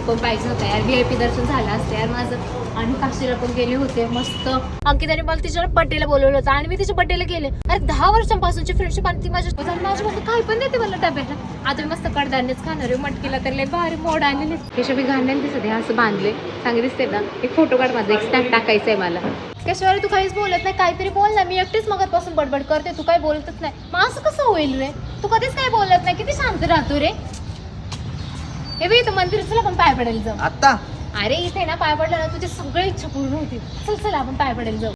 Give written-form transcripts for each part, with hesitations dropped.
पण पाहिजे होता यार, VIP दर्शन झालं असतं यार माझं. आणि काशीला पण गेले होते मस्त. अंकिताने मला तिच्या बड्डेला बोलवलं होतं आणि मी तिच्या बड्डेला गेले. अरे 10 वर्षांपासूनची फ्रेंडशिप आणि ती माझी मम्मी काही पण देते मला डब्याला. आता मी मस्त कडधान्यच खाणार आहे. मटकीला तर लय भारी मोड आलेले. केशव मी घालण्यात दिसत आहे असं बांधले, चांगले दिसते ना. एक फोटो काढ माझा, एक स्नॅप टाकायचा आहे मला. केशव तू काहीच बोलत नाही, काहीतरी बोल ना. मी एकटीच मगापासून बडबड करते, तू काही बोलतच नाही. मग असं कसं होईल रे? तू कधीच काही बोलत नाही, किती शांत राहतो रे. हे बी इथं मंदिरात, चला आपण पाय पडायला जाऊ आता. अरे इथे ना पाय पडला ना तुझी सगळी इच्छा पूर्ण होती. चल चल आपण पाय पडायला जाऊ.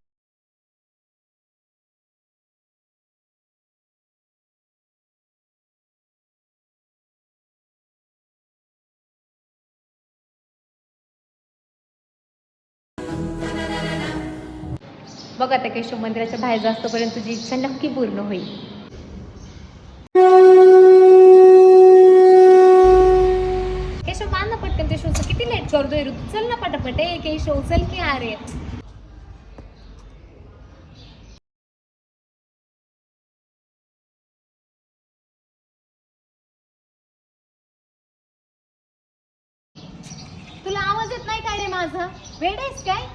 बघ आता केशव, मंदिराच्या बाहेर जास्तपर्यंत तुझी इच्छा नक्की पूर्ण होईल. केशव मान ना पटकन ते शूज, किती लेट करतोय रे तू. चल ना पटापट. ए केशव चल की अरे. तुला आवाज येत नाही काय रे माझा? वेड आहेस काय?